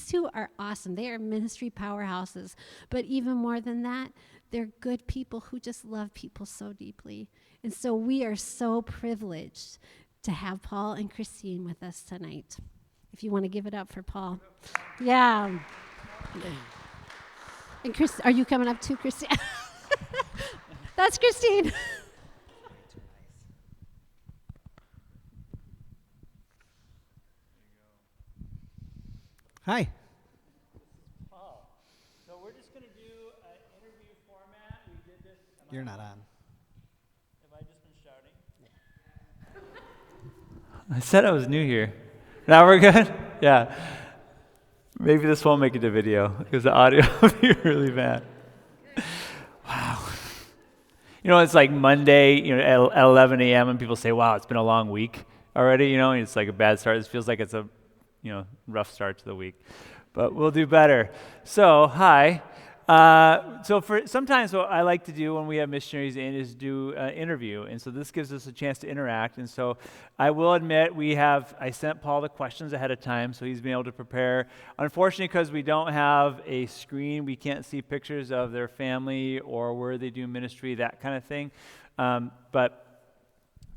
These two are awesome. They are ministry powerhouses. But even more than that, they're good people who just love people so deeply. And so we are so privileged to have Paul and Christine with us tonight. If you want to give it up for Paul. Yeah. And Chris, are you coming up too, Christine? That's Christine. Hi. Paul. So we're just going to do an interview format. We did this. You're not on. Have I just been shouting? I said I was new here. Now we're good? Yeah. Maybe this won't make it to video because the audio will be really bad. Wow. It's like Monday, at 11 a.m. and people say, wow, it's been a long week already, and it's like a bad start. It feels like it's a rough start to the week, but we'll do better. So, hi. So sometimes what I like to do when we have missionaries in is do an interview, and so this gives us a chance to interact. And so I will admit I sent Paul the questions ahead of time, so he's been able to prepare. Unfortunately, because we don't have a screen, we can't see pictures of their family or where they do ministry, that kind of thing. But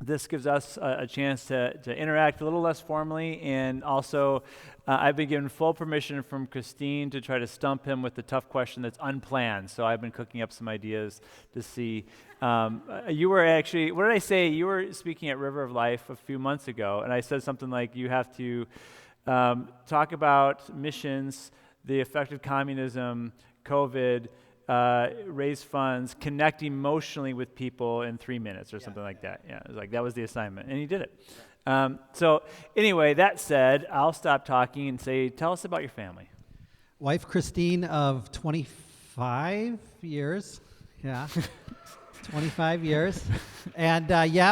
this gives us a chance to interact a little less formally, and also I've been given full permission from Christine to try to stump him with the tough question that's unplanned. So I've been cooking up some ideas to see. You were actually, what did I say? You were speaking at River of Life a few months ago, and I said something like you have to talk about missions, the effect of communism, COVID, raise funds, connect emotionally with people in 3 minutes or something like that. Yeah, it was like that was the assignment, and he did it. So anyway, that said, I'll stop talking and say, tell us about your family. Wife Christine of 25 years. Yeah, 25 years. And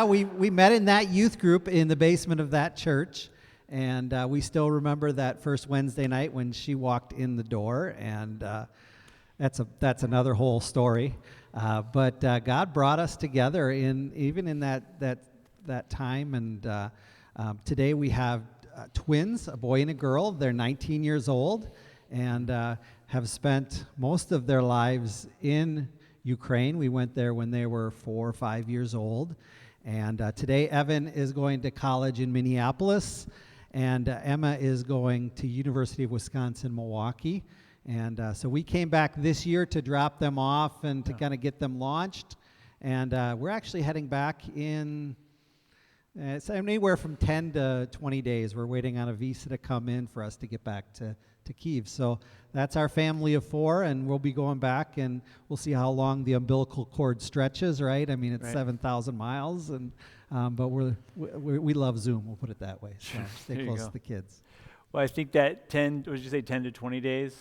we met in that youth group in the basement of that church. And we still remember that first Wednesday night when she walked in the door, and that's another whole story. But God brought us together even in that time. And today we have twins, a boy and a girl. They're 19 years old and have spent most of their lives in Ukraine. We went there when they were 4 or 5 years old. And today Evan is going to college in Minneapolis, and Emma is going to University of Wisconsin-Milwaukee. And so we came back this year to drop them off and to kind of get them launched. And we're actually heading back in it's anywhere from 10 to 20 days. We're waiting on a visa to come in for us to get back to Kyiv. So that's our family of 4, and we'll be going back, and we'll see how long the umbilical cord stretches, right? I mean, it's right. 7,000 miles, and but we love Zoom, we'll put it that way. So stay close to the kids. Well, I think that 10 to 20 days?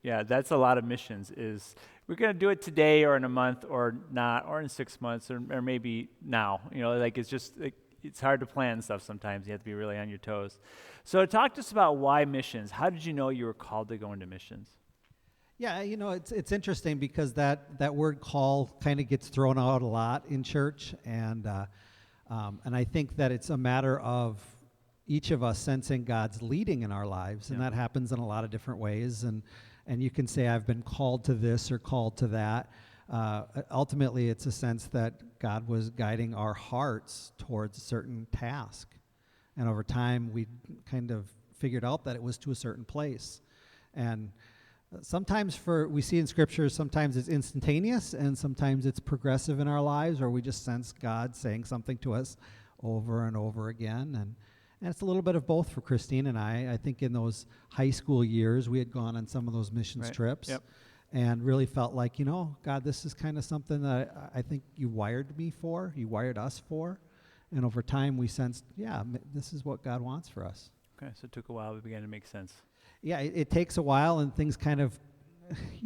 Yeah, that's a lot of missions. We're going to do it today or in a month or not, or in 6 months or maybe now. It's hard to plan stuff sometimes. You have to be really on your toes. So talk to us about why missions. How did you know you were called to go into missions? Yeah, it's interesting because that word call kind of gets thrown out a lot in church, and I think that it's a matter of each of us sensing God's leading in our lives, and that happens in a lot of different ways. And you can say, I've been called to this or called to that. Ultimately, it's a sense that God was guiding our hearts towards a certain task. And over time, we kind of figured out that it was to a certain place. And sometimes we see in Scripture, sometimes it's instantaneous, and sometimes it's progressive in our lives, or we just sense God saying something to us over and over again. And it's a little bit of both for Christine and I. I think in those high school years, we had gone on some of those missions trips. Yep. And really felt like, God, this is kind of something that I think you wired me for, you wired us for. And over time, we sensed, this is what God wants for us. Okay, so it took a while, it began to make sense. Yeah, it takes a while, and things kind of,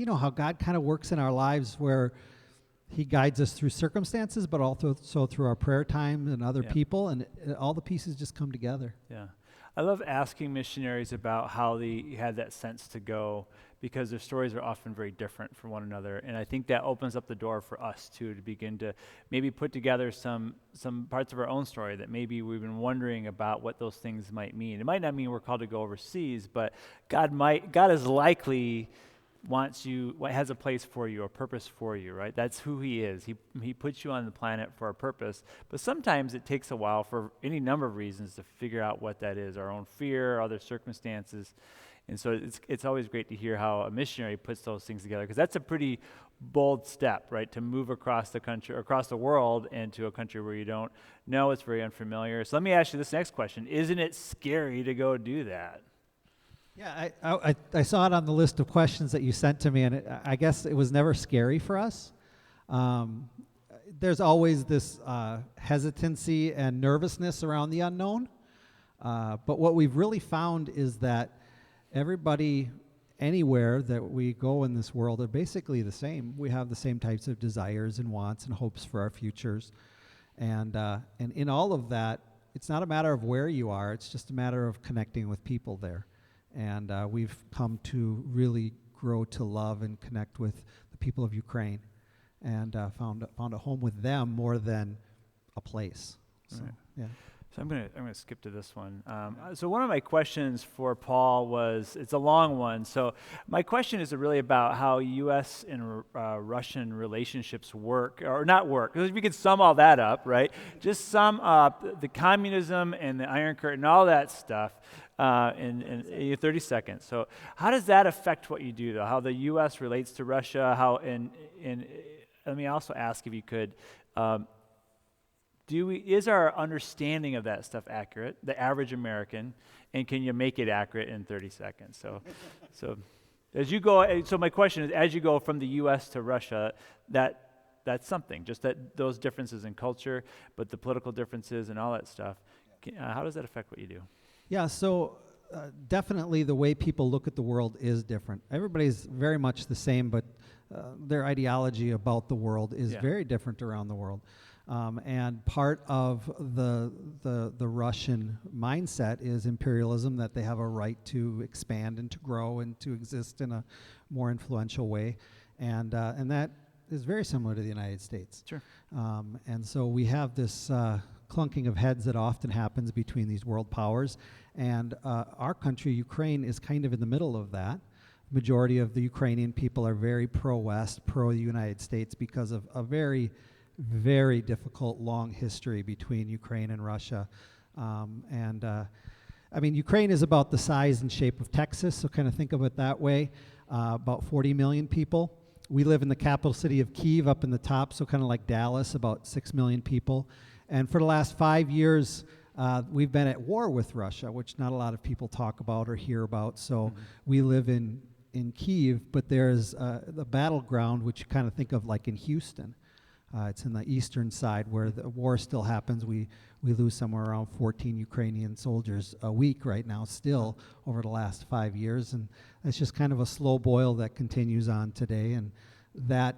how God kind of works in our lives where he guides us through circumstances, but also through our prayer time and other people, and all the pieces just come together. Yeah. I love asking missionaries about how they had that sense to go, because their stories are often very different from one another. And I think that opens up the door for us too, to begin to maybe put together some parts of our own story that maybe we've been wondering about what those things might mean. It might not mean we're called to go overseas, but God is likely has a place for you, a purpose for you, right? That's who he is. He puts you on the planet for a purpose. But sometimes it takes a while for any number of reasons to figure out what that is, our own fear, other circumstances. And so it's always great to hear how a missionary puts those things together, because that's a pretty bold step, right? To move across the country, across the world, into a country where you don't know, it's very unfamiliar. So let me ask you this next question. Isn't it scary to go do that? Yeah, I saw it on the list of questions that you sent to me, and I guess it was never scary for us. There's always this hesitancy and nervousness around the unknown. But what we've really found is that everybody, anywhere that we go in this world, are basically the same. We have the same types of desires and wants and hopes for our futures. And in all of that, it's not a matter of where you are, it's just a matter of connecting with people there. And we've come to really grow to love and connect with the people of Ukraine, and found a home with them more than a place. So, Right. yeah. So I'm gonna skip to this one. So one of my questions for Paul was, it's a long one. So my question is really about how U.S. and Russian relationships work, or not work. Because if you could sum all that up, right? Just sum up the communism and the Iron Curtain, all that stuff, in 30 seconds. So how does that affect what you do, though? How the U.S. relates to Russia? How and let me also ask if you could. Is our understanding of that stuff accurate, the average American, and can you make it accurate in 30 seconds? So as you go, so my question is, as you go from the U.S. to Russia, that's something, just that those differences in culture, but the political differences and all that stuff, how does that affect what you do? Yeah, so definitely the way people look at the world is different. Everybody's very much the same, but their ideology about the world is very different around the world. And part of the Russian mindset is imperialism, that they have a right to expand and to grow and to exist in a more influential way. And that is very similar to the United States. Sure. And so we have this clunking of heads that often happens between these world powers. And our country, Ukraine, is kind of in the middle of that. Majority of the Ukrainian people are very pro-West, pro-United States, because of a very, very difficult, long history between Ukraine and Russia. I mean, Ukraine is about the size and shape of Texas, so kind of think of it that way. About 40 million people. We live in the capital city of Kyiv, up in the top, so kind of like Dallas, about 6 million people. And for the last 5 years, we've been at war with Russia, which not a lot of people talk about or hear about. So we live in Kyiv, but there's the battleground, which you kind of think of like in Houston. It's in the eastern side where the war still happens. We lose somewhere around 14 Ukrainian soldiers a week right now still over the last 5 years. And it's just kind of a slow boil that continues on today. And that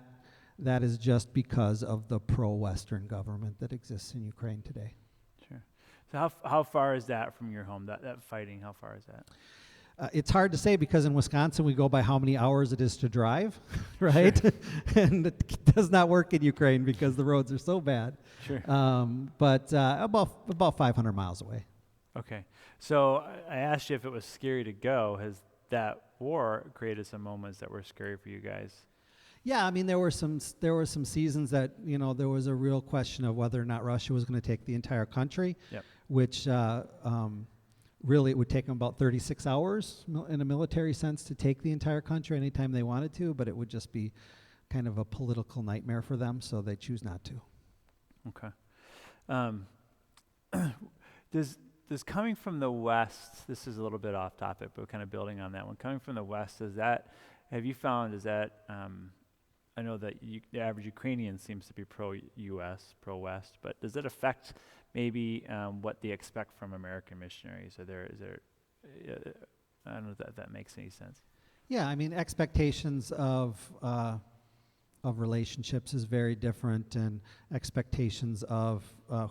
is just because of the pro-Western government that exists in Ukraine today. Sure. So how far is that from your home, that fighting? How far is that? It's hard to say, because in Wisconsin we go by how many hours it is to drive, right? Sure. And it does not work in Ukraine because the roads are so bad. Sure. But about 500 miles away. Okay. So I asked you if it was scary to go. Has that war created some moments that were scary for you guys? Yeah, I mean, there were some seasons that, there was a real question of whether or not Russia was going to take the entire country, which really it would take them about 36 hours in a military sense to take the entire country anytime they wanted to, but it would just be kind of a political nightmare for them, so they choose not to. Okay. Does coming from the West, this is a little bit off topic, but kind of building on that one, coming from the West, have you found, I know that the average Ukrainian seems to be pro-U.S., pro-West, but does it affect maybe what they expect from American missionaries? I don't know if that makes any sense. Yeah, I mean, expectations of relationships is very different, and expectations of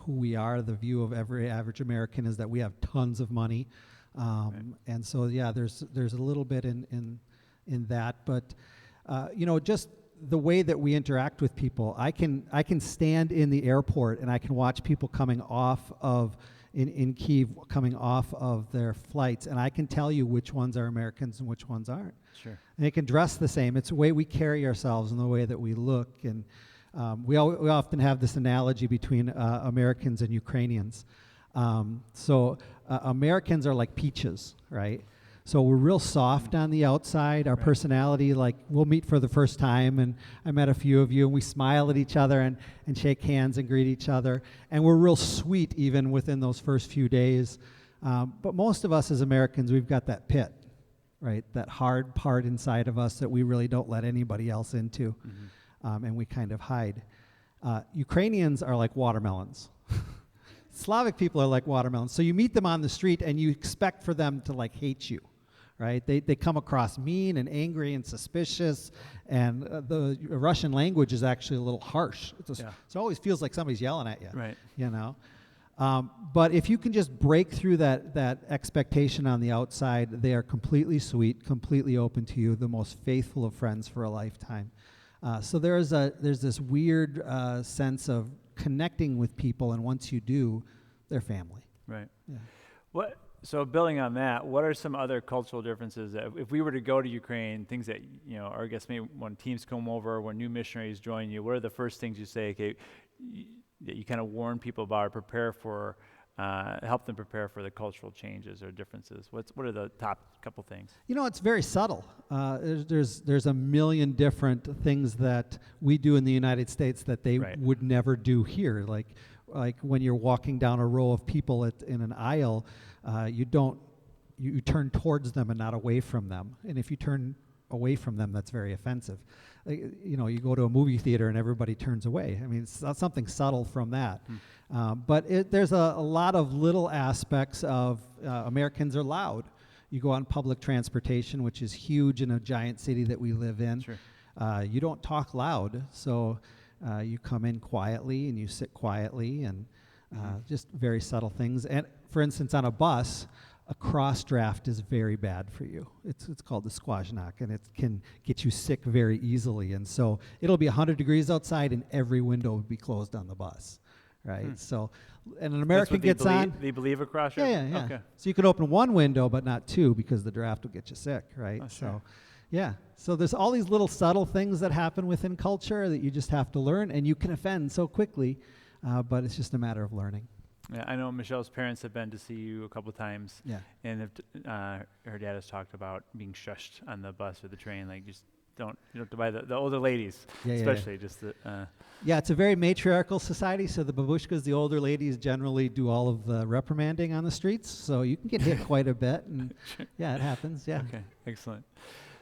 who we are. The view of every average American is that we have tons of money, And so, yeah, there's a little bit in that, but just the way that we interact with people. I can stand in the airport and I can watch people coming off of in Kyiv coming off of their flights, and I can tell you which ones are Americans and which ones aren't. Sure. And they can dress the same. It's the way we carry ourselves and the way that we look. And we often have this analogy between Americans and Ukrainians. So Americans are like peaches, right? So we're real soft on the outside. Our personality, like we'll meet for the first time, and I met a few of you, and we smile at each other and shake hands and greet each other. And we're real sweet even within those first few days. But most of us as Americans, we've got that pit, right? That hard part inside of us that we really don't let anybody else into, and we kind of hide. Ukrainians are like watermelons. Slavic people are like watermelons. So you meet them on the street, and you expect for them to like hate you. Right? They come across mean and angry and suspicious, and the Russian language is actually a little harsh. It always feels like somebody's yelling at you. Right. But if you can just break through that expectation on the outside, they are completely sweet, completely open to you, the most faithful of friends for a lifetime. So there's this weird sense of connecting with people, and once you do, they're family. Right. Yeah. So building on that, what are some other cultural differences that if we were to go to Ukraine, things that, or I guess maybe when teams come over, when new missionaries join you, what are the first things you say, okay, that you kind of warn people about or prepare for, help them prepare for the cultural changes or differences? What are the top couple things? It's very subtle. There's a million different things that we do in the United States that they would never do here. Like when you're walking down a row of people in an aisle, you turn towards them and not away from them. And if you turn away from them, that's very offensive. You go to a movie theater and everybody turns away. I mean, it's not something subtle from that. But there's a lot of little aspects of Americans are loud. You go on public transportation, which is huge in a giant city that we live in. Sure. You don't talk loud, so you come in quietly and you sit quietly, and just very subtle things. And for instance, on a bus, a cross draft is very bad for you. It's called the squashnak, and it can get you sick very easily. And so it'll be 100 degrees outside, and every window would be closed on the bus, right? So, and an American gets on. They believe a cross draft? Yeah. Okay. So you can open one window, but not two, because the draft will get you sick, right? Oh, sure. So there's all these little subtle things that happen within culture that you just have to learn, and you can offend so quickly, but it's just a matter of learning. Yeah, I know Michelle's parents have been to see you a couple times, and her dad has talked about being shushed on the bus or the train, like just you don't have to buy the older ladies, especially. Just it's a very matriarchal society, so the babushkas, the older ladies, generally do all of the reprimanding on the streets, so you can get hit quite a bit, and it happens. Okay, excellent.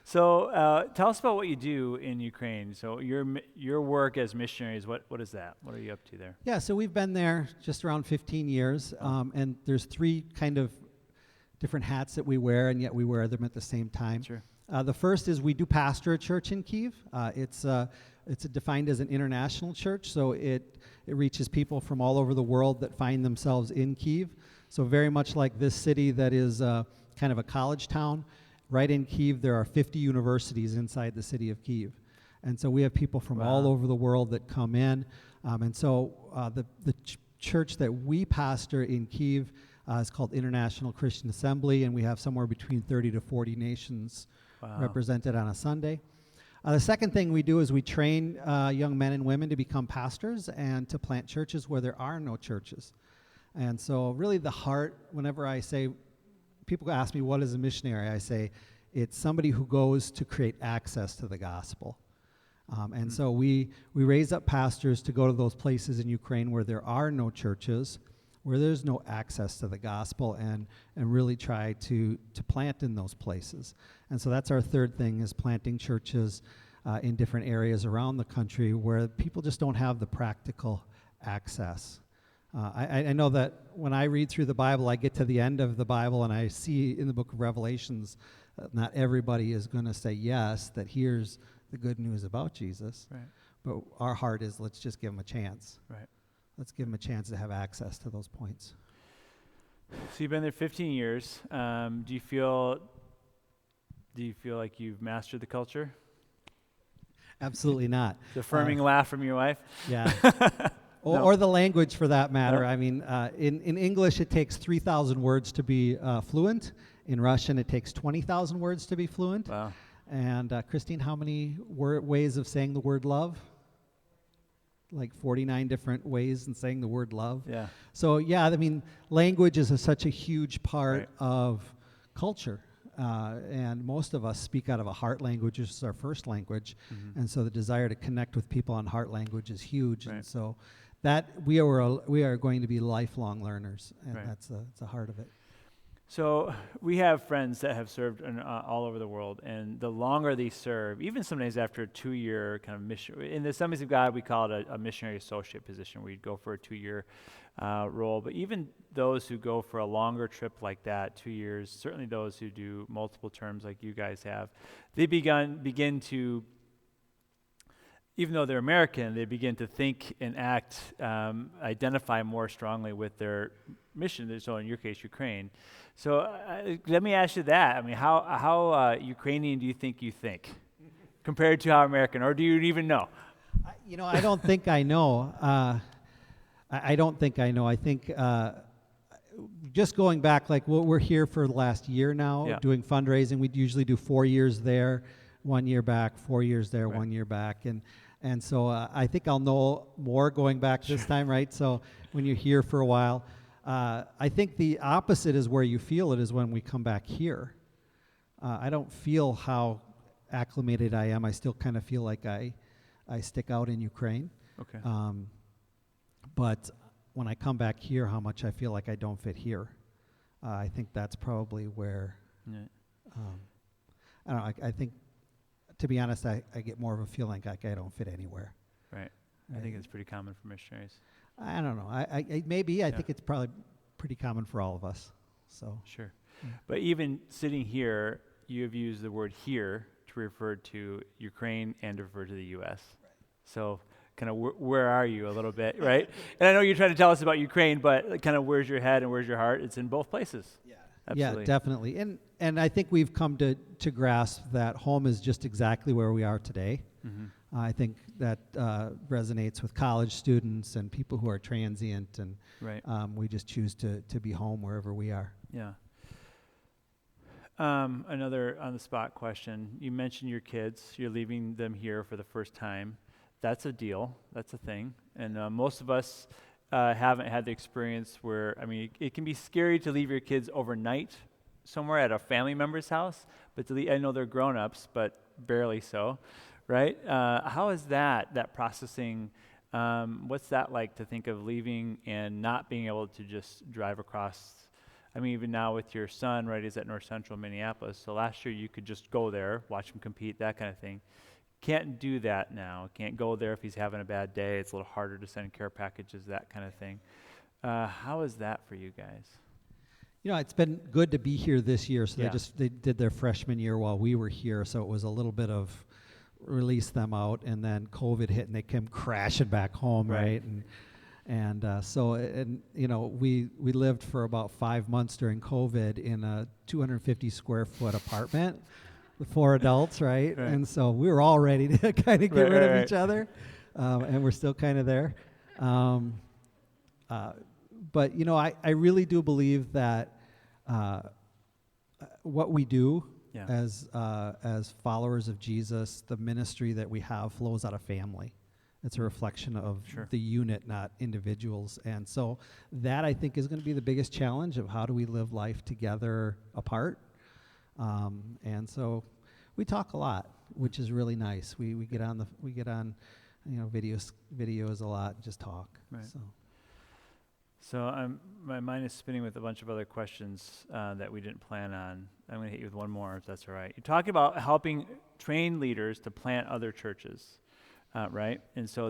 So tell us about what you do in Ukraine. So your work as missionaries, what is that? What are you up to there? Yeah, so we've been there just around 15 years, and there's three kind of different hats that we wear, and yet we wear them at the same time. Sure. The first is we do pastor a church in Kyiv. It's defined as an international church, so it reaches people from all over the world that find themselves in Kyiv. So very much like this city that is kind of a college town. Right in Kyiv, there are 50 universities inside the city of Kyiv. And so we have people from all over the world that come in. And so the church that we pastor in Kyiv is called International Christian Assembly, and we have somewhere between 30 to 40 nations represented on a Sunday. The second thing we do is we train young men and women to become pastors and to plant churches where there are no churches. And so really the heart, whenever I say, people ask me, what is a missionary? I say, it's somebody who goes to create access to the gospel. And so we raise up pastors to go to those places in Ukraine where there are no churches, where there's no access to the gospel, and really try to plant in those places. And so that's our third thing, is planting churches in different areas around the country where people just don't have the practical access. I know that when I read through the Bible, I get to the end of the Bible and I see in the book of Revelations, not everybody is going to say yes, that here's the good news about Jesus. Right. But our heart is, let's just give them a chance. Right. Let's give them a chance to have access to those points. So you've been there 15 years. Do you feel like you've mastered the culture? Absolutely not. The affirming laugh from your wife? Yeah. No. Or the language for that matter. No. I mean, in English it takes 3,000 words to be fluent. In Russian it takes 20,000 words to be fluent. Wow. And Christine, how many ways of saying the word love? Like 49 different ways in saying the word love. Yeah. So yeah, I mean, language is such a huge part Right. of culture. And most of us speak out of a heart language, which is our first language. Mhm. And so the desire to connect with people on heart language is huge. Right. And so that we are going to be lifelong learners, and Right. that's the heart of it. So we have friends that have served all over the world, and the longer they serve, even sometimes after a 2-year kind of mission, in the Assemblies of God, we call it a missionary associate position, where you'd go for a 2-year role. But even those who go for a longer trip like that, 2 years, certainly those who do multiple terms like you guys have, they begin to, even though they're American, they begin to think and act, identify more strongly with their mission. So in your case, Ukraine. So let me ask you that. I mean, how Ukrainian do you think compared to how American, or do you even know? I don't think I know. I don't think I know. I think just going back, like we're here for the last year now, Yeah. doing fundraising. We usually do 4 years there, 1 year back, 4 years there, Right. 1 year back, and so I think I'll know more going back this time, right? So when you're here for a while, I think the opposite is where you feel it is when we come back here. I don't feel how acclimated I am. I still kind of feel like I stick out in Ukraine. Okay. But when I come back here, how much I feel like I don't fit here. I think that's probably where, Yeah. I don't know, I think, to be honest, I get more of a feeling like I don't fit anywhere. Right. I think it's pretty common for missionaries. I don't know. I think it's probably pretty common for all of us. So Sure. Yeah. But even sitting here, you have used the word here to refer to Ukraine and to refer to the U.S. Right. So kind of where are you a little bit, right? And I know you're trying to tell us about Ukraine, but kind of where's your head and where's your heart? It's in both places. yeah, Absolutely. yeah, definitely. And I think we've come to grasp that home is just exactly where we are today. Mhm. I think that resonates with college students and people who are transient, and Right. we just choose to be home wherever we are. Yeah. Another on-the-spot question. You mentioned your kids. You're leaving them here for the first time. That's a deal. That's a thing. And most of us haven't had the experience where, I mean, it can be scary to leave your kids overnight somewhere at a family member's house, but I know they're grown-ups, but barely so, right? How is that processing? What's that like to think of leaving and not being able to just drive across? I mean, even now with your son, right, he's at North Central Minneapolis. So last year you could just go there, watch him compete, that kind of thing. Can't do that now. Can't go there if he's having a bad day. It's a little harder to send care packages, that kind of thing. How is that for you guys? It's been good to be here this year. So Yeah. they did their freshman year while we were here. So it was a little bit of release them out, and then COVID hit and they came crashing back home, right? We lived for about 5 months during COVID in a 250 square foot apartment with 4 adults, right? Right. And so we were all ready to kind of get rid of Right. each other, and we're still kind of there. But I really do believe that what we do Yeah. as followers of Jesus, the ministry that we have flows out of family. It's a reflection of Sure. the unit, not individuals. And so that, I think, is going to be the biggest challenge of how do we live life together apart. And so we talk a lot, which is really nice. We get on videos a lot and just talk. Right. So. So my mind is spinning with a bunch of other questions that we didn't plan on. I'm going to hit you with one more, if that's all right. You're talking about helping train leaders to plant other churches, right? And so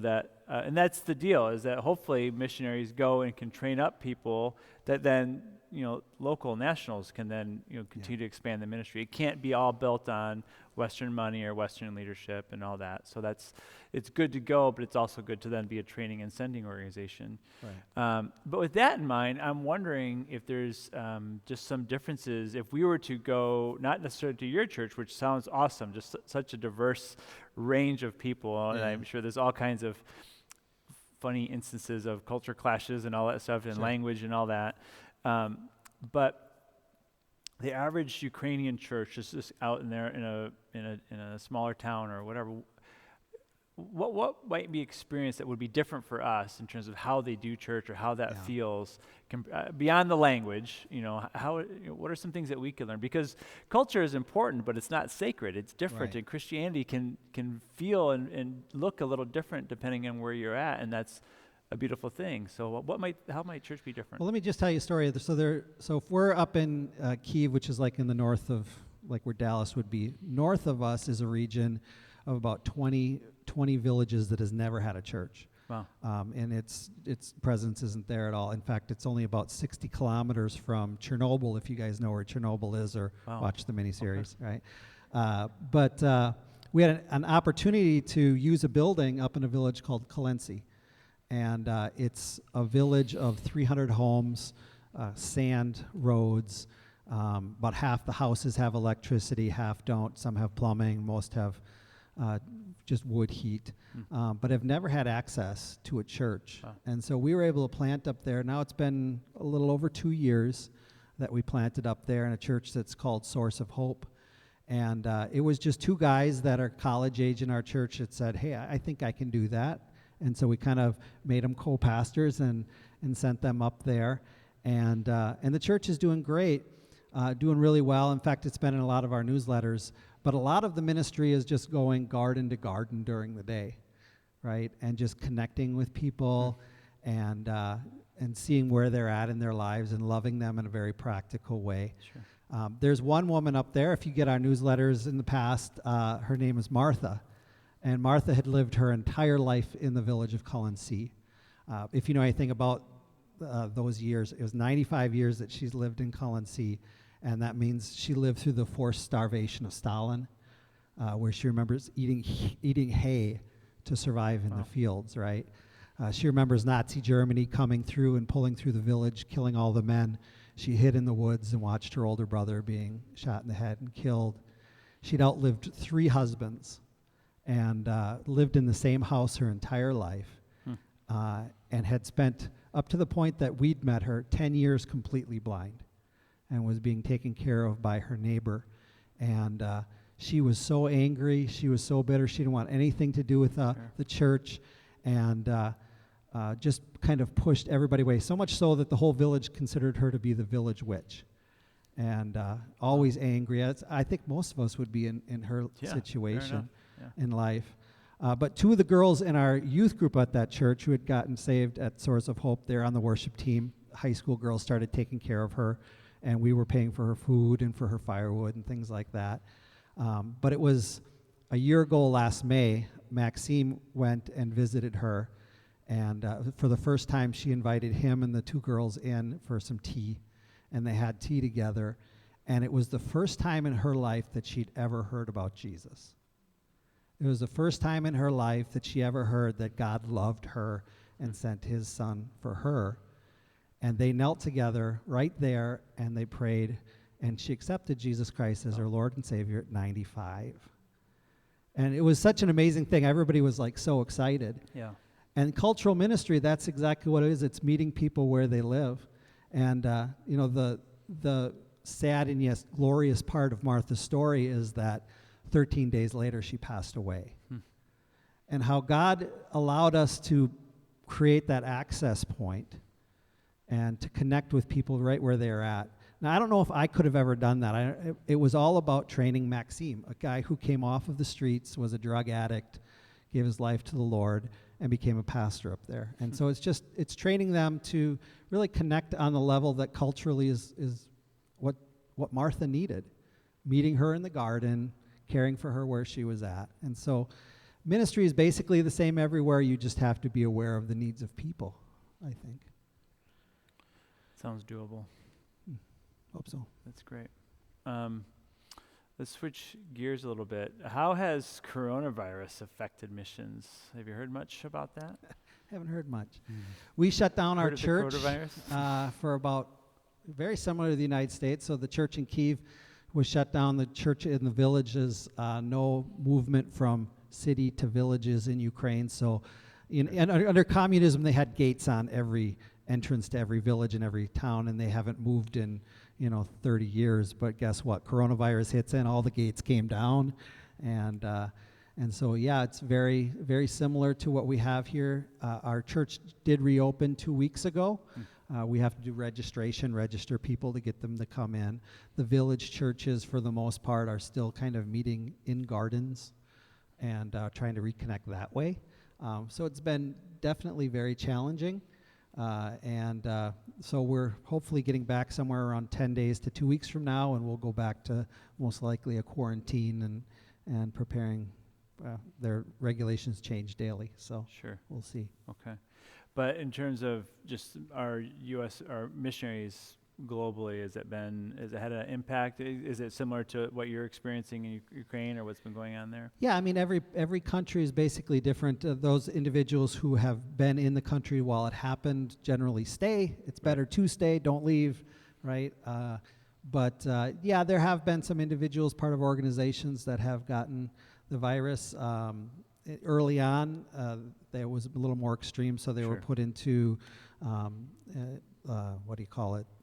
and that's the deal, is that hopefully missionaries go and can train up people that then, local nationals can then continue to expand the ministry. It can't be all built on Western money or Western leadership and all that. So it's good to go, but it's also good to then be a training and sending organization. Right. But with that in mind, I'm wondering if there's just some differences if we were to go, not necessarily to your church, which sounds awesome, just such a diverse range of people, and I'm sure there's all kinds of funny instances of culture clashes and all that stuff, and language and all that. But the average Ukrainian church is just out in there in a smaller town or whatever. What might be experienced that would be different for us in terms of how they do church or how that feels beyond the language? What are some things that we can learn? Because culture is important, but it's not sacred. It's different, Right. and Christianity can feel and look a little different depending on where you're at, and that's a beautiful thing. So how might church be different? Well, let me just tell you a story. So if we're up in Kyiv, which is like in the north of, like where Dallas would be, north of us is a region of about 20 villages that has never had a church. Wow. And its presence isn't there at all. In fact, it's only about 60 kilometers from Chernobyl, if you guys know where Chernobyl is or watch the miniseries, right? But we had an opportunity to use a building up in a village called Kalensi. And it's a village of 300 homes, sand roads. About half the houses have electricity, half don't. Some have plumbing, most have just wood heat, but have never had access to a church. Wow. And so we were able to plant up there. Now it's been a little over 2 years that we planted up there in a church that's called Source of Hope. And it was just two guys that are college age in our church that said, hey, I think I can do that. And so we kind of made them co-pastors and sent them up there. And the church is doing great, doing really well. In fact, it's been in a lot of our newsletters. But a lot of the ministry is just going garden to garden during the day, right? And just connecting with people and seeing where they're at in their lives and loving them in a very practical way. Sure. There's one woman up there, if you get our newsletters in the past, her name is Martha. And Martha had lived her entire life in the village of Kalensi. If you know anything about those years, it was 95 years that she's lived in Kalensi. And that means she lived through the forced starvation of Stalin, where she remembers eating hay to survive in the fields, right? She remembers Nazi Germany coming through and pulling through the village, killing all the men. She hid in the woods and watched her older brother being shot in the head and killed. She'd outlived 3 husbands and lived in the same house her entire life, and had spent, up to the point that we'd met her, 10 years completely blind, and was being taken care of by her neighbor. And she was so angry, she was so bitter, she didn't want anything to do with the church, and just kind of pushed everybody away, so much so that the whole village considered her to be the village witch. And always angry. I think most of us would be in her situation in life. But 2 of the girls in our youth group at that church who had gotten saved at Source of Hope, they're on the worship team. High school girls started taking care of her, and we were paying for her food and for her firewood and things like that. But it was a year ago last May, Maxime went and visited her, and for the first time she invited him and the 2 girls in for some tea, and they had tea together, and it was the first time in her life that she'd ever heard about Jesus. It was the first time in her life that she ever heard that God loved her and sent his son for her. And they knelt together right there, and they prayed, and she accepted Jesus Christ as her Lord and Savior at 95. And it was such an amazing thing. Everybody was like so excited. Yeah. And cultural ministry, that's exactly what it is. It's meeting people where they live. And the sad and yes, glorious part of Martha's story is that 13 days later she passed away. And how God allowed us to create that access point and to connect with people right where they're at. Now, I don't know if I could have ever done that. It was all about training Maxime, a guy who came off of the streets, was a drug addict, gave his life to the Lord, and became a pastor up there. And so it's training them to really connect on the level that culturally is what Martha needed, meeting her in the garden, caring for her where she was at. And so ministry is basically the same everywhere. You just have to be aware of the needs of people, I think. Sounds doable. Hope so. That's great. Let's switch gears a little bit. How has coronavirus affected missions? Have you heard much about that? Haven't heard much. We shut down our Heard of the church coronavirus? for about, very similar to the United States. So the church in Kyiv was shut down. The church in the villages, no movement from city to villages in Ukraine. So under communism, they had gates on every entrance to every village and every town, and they haven't moved in 30 years. But guess what? Coronavirus hits and all the gates came down, and so it's very, very similar to what we have here. Our church did reopen 2 weeks ago. We have to do register people to get them to come in. The village churches, for the most part, are still kind of meeting in gardens and trying to reconnect that way. So it's been definitely very challenging. So we're hopefully getting back somewhere around 10 days to 2 weeks from now, and we'll go back to most likely a quarantine and preparing. Their regulations change daily, so Sure. we'll see. Okay. But in terms of just our missionaries globally, has it had an impact? Is it similar to what you're experiencing in Ukraine or what's been going on there? Yeah, I mean, every country is basically different. Those individuals who have been in the country while it happened generally stay. It's better to stay, don't leave, right? But there have been some individuals, part of organizations, that have gotten the virus. Early on, it was a little more extreme, so they were put into,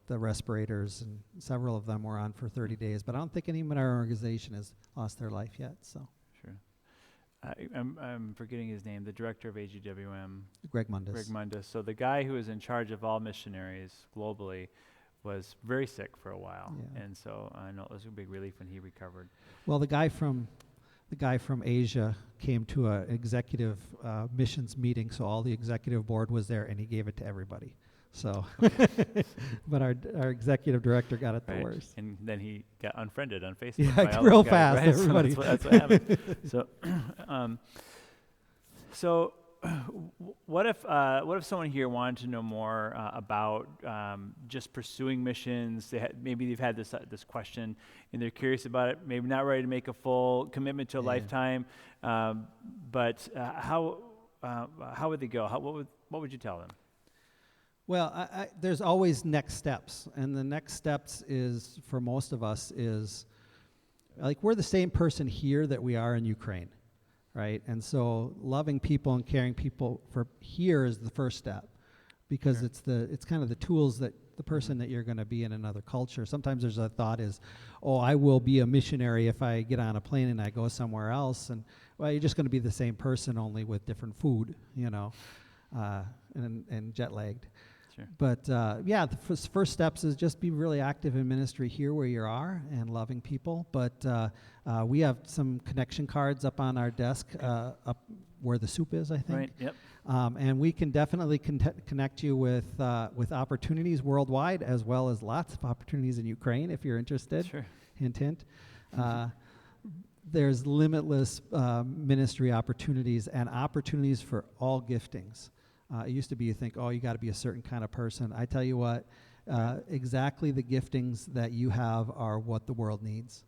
the respirators, and several of them were on for 30 days. But I don't think anyone in our organization has lost their life yet. So. Sure. I'm forgetting his name, the director of AGWM. Greg Mundus. Greg Mundus. So the guy who was in charge of all missionaries globally was very sick for a while. Yeah. And so I know it was a big relief when he recovered. Well, the guy from Asia came to an executive missions meeting, so all the executive board was there, and he gave it to everybody. So, but our executive director got it the worst. And then he got unfriended on Facebook. Yeah, real fast, right? everybody. So that's what happened. So, what if someone here wanted to know more about just pursuing missions? Maybe they've had this question and they're curious about it. Maybe not ready to make a full commitment to a lifetime, but how would they go? What would you tell them? Well, there's always next steps, and the next steps is, for most of us, is like we're the same person here that we are in Ukraine. Right, and so loving people and caring people for here is the first step, because it's kind of the tools that the person that you're going to be in another culture. Sometimes there's a thought is, I will be a missionary if I get on a plane and I go somewhere else, and you're just going to be the same person, only with different food, and jet lagged. Sure. But the first steps is just be really active in ministry here where you are and loving people. But we have some connection cards up on our desk, up where the soup is, I think. Right. Yep. And we can definitely connect you with opportunities worldwide, as well as lots of opportunities in Ukraine if you're interested. Sure. Hint, hint. There's limitless ministry opportunities and opportunities for all giftings. It used to be you think, you got to be a certain kind of person. I tell you what, exactly the giftings that you have are what the world needs.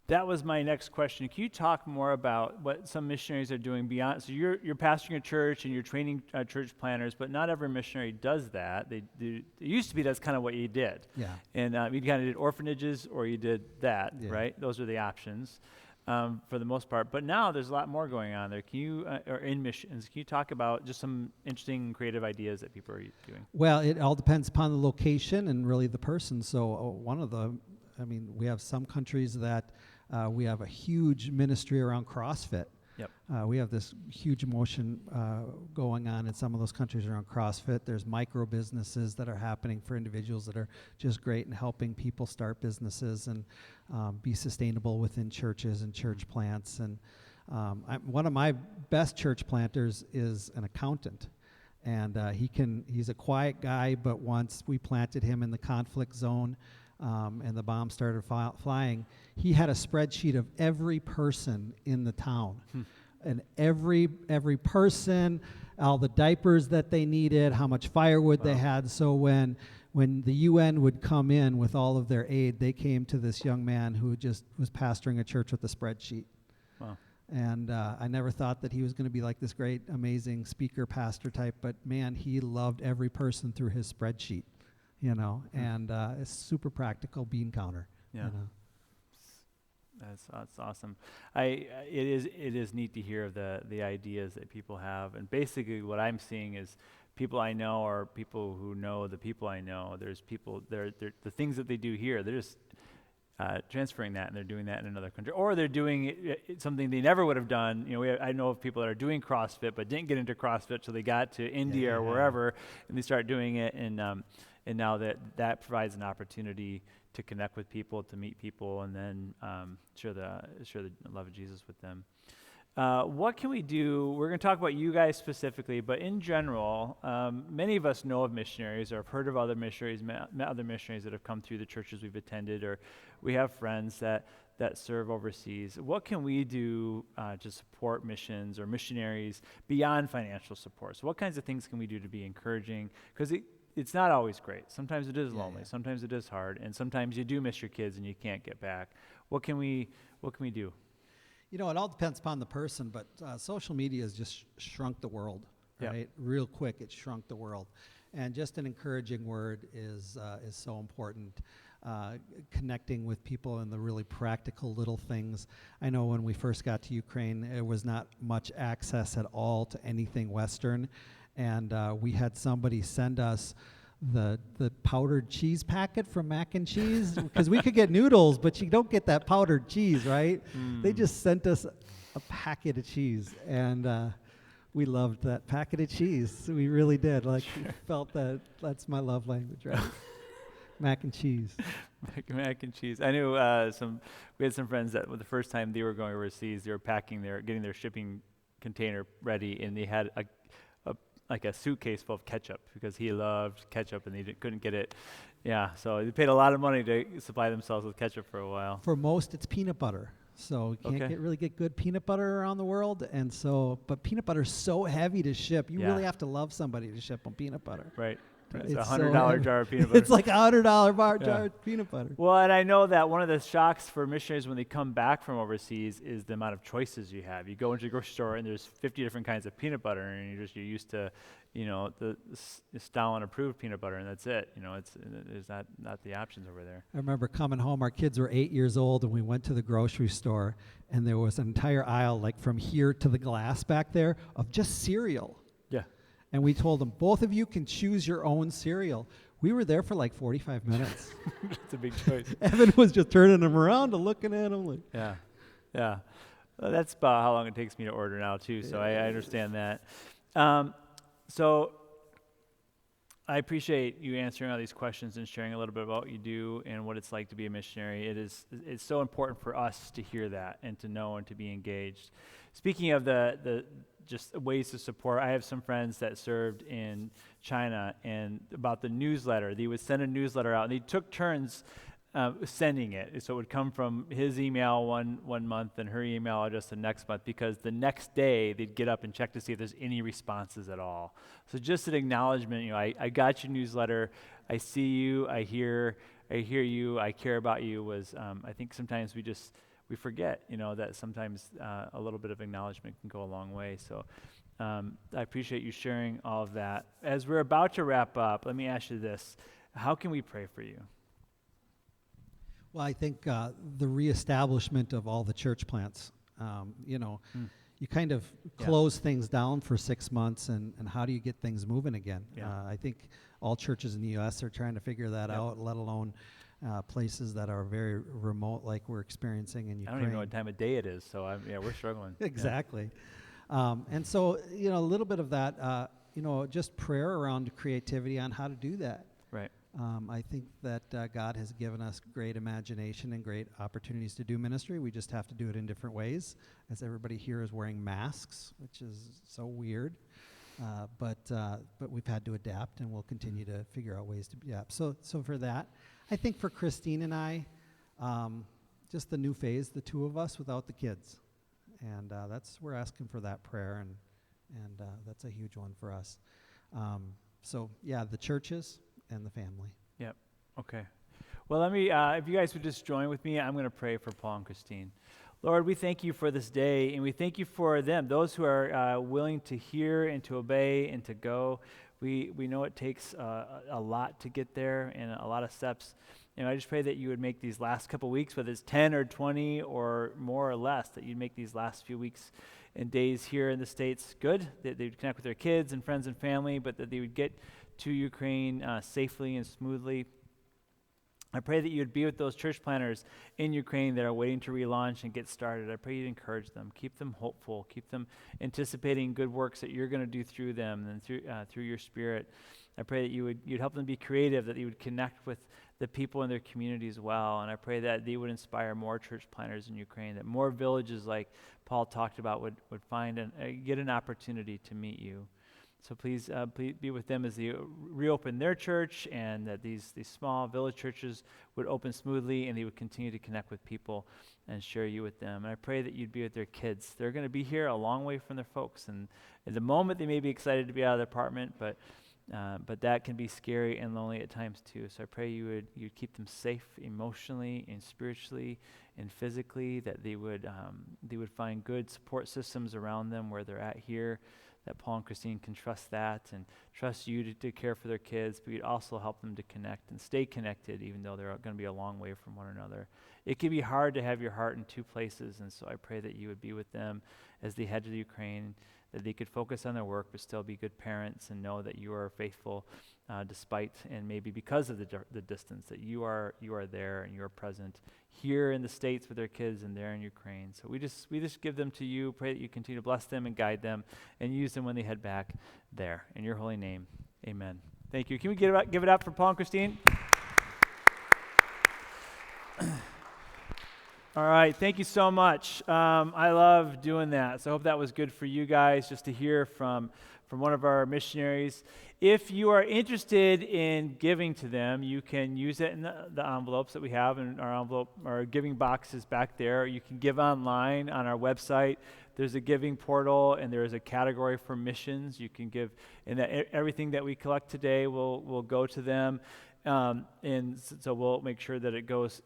That was my next question. Can you talk more about what some missionaries are doing beyond? So you're pastoring a church and you're training church planners, but not every missionary does that. It used to be that's kind of what you did. Yeah. And you kind of did orphanages or you did that, right? Those are the options. For the most part, but now there's a lot more going on there. Can you, or in missions, can you talk about just some interesting creative ideas that people are doing? Well, it all depends upon the location and really the person. So we have some countries that we have a huge ministry around CrossFit. Yep. We have this huge motion going on in some of those countries around CrossFit. There's micro businesses that are happening for individuals that are just great in helping people start businesses and be sustainable within churches and church plants. And one of my best church planters is an accountant. And he's a quiet guy, but once we planted him in the conflict zone, and the bomb started flying, he had a spreadsheet of every person in the town and every person, all the diapers that they needed, how much firewood they had. So when the UN would come in with all of their aid, they came to this young man who just was pastoring a church with a spreadsheet. Wow. And I never thought that he was going to be like this great, amazing speaker, pastor type, but man, he loved every person through his spreadsheet, and a super practical bean counter. Yeah. That's awesome. It is neat to hear of the ideas that people have, and basically what I'm seeing is people I know or people who know the people I know. There's people the things that they do here. They're just transferring that, and they're doing that in another country, or they're doing something they never would have done. I know of people that are doing CrossFit but didn't get into CrossFit, so they got to India or wherever, and they start doing it, and now that provides an opportunity to connect with people, to meet people, and then share the love of Jesus with them. What can we do? We're going to talk about you guys specifically, but in general, many of us know of missionaries or have heard of other missionaries, met other missionaries that have come through the churches we've attended, or we have friends that serve overseas. What can we do to support missions or missionaries beyond financial support? So what kinds of things can we do to be encouraging? Because it's not always great. Sometimes it is lonely. Sometimes it is hard. And sometimes you do miss your kids and you can't get back. What can we do? It all depends upon the person, but social media has just shrunk the world, right? Yep. Real quick, it shrunk the world. And just an encouraging word is so important. Connecting with people and the really practical little things. I know when we first got to Ukraine, there was not much access at all to anything Western. And we had somebody send us the powdered cheese packet from Mac and Cheese, because we could get noodles, but you don't get that powdered cheese, right? They just sent us a packet of cheese, and we loved that packet of cheese. We really did. We felt that's my love language, right? Mac and cheese. Mac and cheese. I knew we had some friends that the first time they were going overseas, they were getting their shipping container ready, and they had like a suitcase full of ketchup, because he loved ketchup and they couldn't get it. Yeah, so they paid a lot of money to supply themselves with ketchup for a while. For most, it's peanut butter. So you can't really get good peanut butter around the world. But peanut butter is so heavy to ship. You really have to love somebody to ship on peanut butter. Right. It's It's $100 jar of peanut butter. It's like $100 jar of peanut butter. Well, and I know that one of the shocks for missionaries when they come back from overseas is the amount of choices you have. You go into the grocery store and there's 50 different kinds of peanut butter, and you're used to, the Stalin-approved peanut butter, and that's it. There's not the options over there. I remember coming home. Our kids were 8 years old, and we went to the grocery store, and there was an entire aisle, like from here to the glass back there, of just cereal. Yeah. And we told them, both of you can choose your own cereal. We were there for like 45 minutes. That's a big choice. Evan was just turning them around and looking at them like. Yeah. Well, that's about how long it takes me to order now, too, so I understand that. So I appreciate you answering all these questions and sharing a little bit about what you do and what it's like to be a missionary. It's so important for us to hear that and to know and to be engaged. Speaking of the just ways to support, I have some friends that served in China, and about the newsletter, they would send a newsletter out, and they took turns sending it. So it would come from his email one month and her email just the next month, because the next day they'd get up and check to see if there's any responses at all. So just an acknowledgement, I got your newsletter, I see you, I hear you, I care about you, was I think sometimes we forget, that sometimes a little bit of acknowledgement can go a long way. So I appreciate you sharing all of that. As we're about to wrap up, let me ask you this. How can we pray for you? Well, I think the reestablishment of all the church plants, you kind of close things down for 6 months, and how do you get things moving again? Yeah. I think all churches in the U.S. are trying to figure that out, let alone places that are very remote like we're experiencing in Ukraine. I don't even know what time of day it is, so we're struggling. Exactly. And so, a little bit of that, just prayer around creativity on how to do that. Right. I think that God has given us great imagination and great opportunities to do ministry. We just have to do it in different ways, as everybody here is wearing masks, which is so weird. But we've had to adapt, and we'll continue to figure out ways to adapt. So for that, I think for Christine and I, just the new phase, the two of us without the kids. and we're asking for that prayer, and that's a huge one for us. So yeah, the churches and the family. Yep. Okay. Well, let me, if you guys would just join with me, I'm going to pray for Paul and Christine. Lord, we thank you for this day, and we thank you for them, those who are willing to hear and to obey and to go. We know it takes a lot to get there and a lot of steps. And I just pray that you would make these last couple weeks, whether it's 10 or 20 or more or less, that you'd make these last few weeks and days here in the States good, that they would connect with their kids and friends and family, but that they would get to Ukraine safely and smoothly. I pray that you would be with those church planners in Ukraine that are waiting to relaunch and get started. I pray you'd encourage them, keep them hopeful, keep them anticipating good works that you're going to do through them and through your Spirit. I pray that you'd help them be creative, that you would connect with the people in their community as well. And I pray that they would inspire more church planners in Ukraine, that more villages like Paul talked about would find and get an opportunity to meet you. So please be with them as they reopen their church, and that these small village churches would open smoothly, and they would continue to connect with people and share you with them. And I pray that you'd be with their kids. They're going to be here a long way from their folks, and at the moment they may be excited to be out of their apartment, but that can be scary and lonely at times too. So I pray you'd keep them safe emotionally and spiritually and physically, that they would find good support systems around them where they're at here, that Paul and Christine can trust that and trust you to care for their kids, but you'd also help them to connect and stay connected even though they're going to be a long way from one another. It can be hard to have your heart in two places, and so I pray that you would be with them as they head to the Ukraine, that they could focus on their work but still be good parents and know that you are faithful despite and maybe because of the distance, that you are there and you are present here in the States with their kids and there in Ukraine. So we just give them to you. Pray that you continue to bless them and guide them and use them when they head back there. In your holy name, amen. Thank you. Can we give it up for Paul and Christine? All right, thank you so much. I love doing that. So I hope that was good for you guys, just to hear from one of our missionaries. If you are interested in giving to them, you can use it in the envelopes that we have in our giving boxes back there. You can give online on our website. There's a giving portal, and there is a category for missions. You can give, and everything that we collect today will go to them. And so we'll make sure that it goes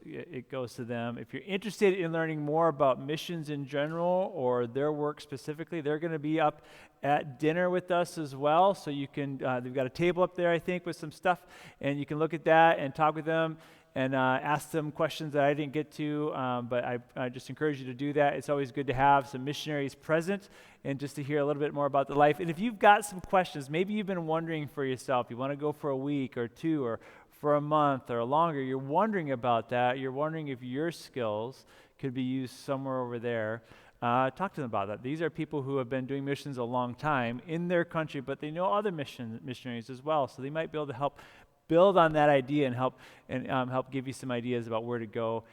to them. If you're interested in learning more about missions in general or their work specifically, they're going to be up at dinner with us as well. So you can, they've got a table up there, I think, with some stuff, and you can look at that and talk with them and ask them questions that I didn't get to, but I just encourage you to do that. It's always good to have some missionaries present and just to hear a little bit more about the life. And if you've got some questions, maybe you've been wondering for yourself, you want to go for a week or two or for a month or longer, you're wondering about that, you're wondering if your skills could be used somewhere over there, talk to them about that. These are people who have been doing missions a long time in their country, but they know other missionaries as well, so they might be able to help build on that idea and help give you some ideas about where to go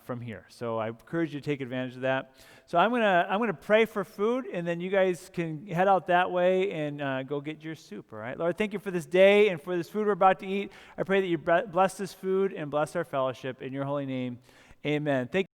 from here. So I encourage you to take advantage of that. So I'm gonna pray for food, and then you guys can head out that way and go get your soup. All right, Lord, thank you for this day and for this food we're about to eat. I pray that you bless this food and bless our fellowship in your holy name. Amen. Thank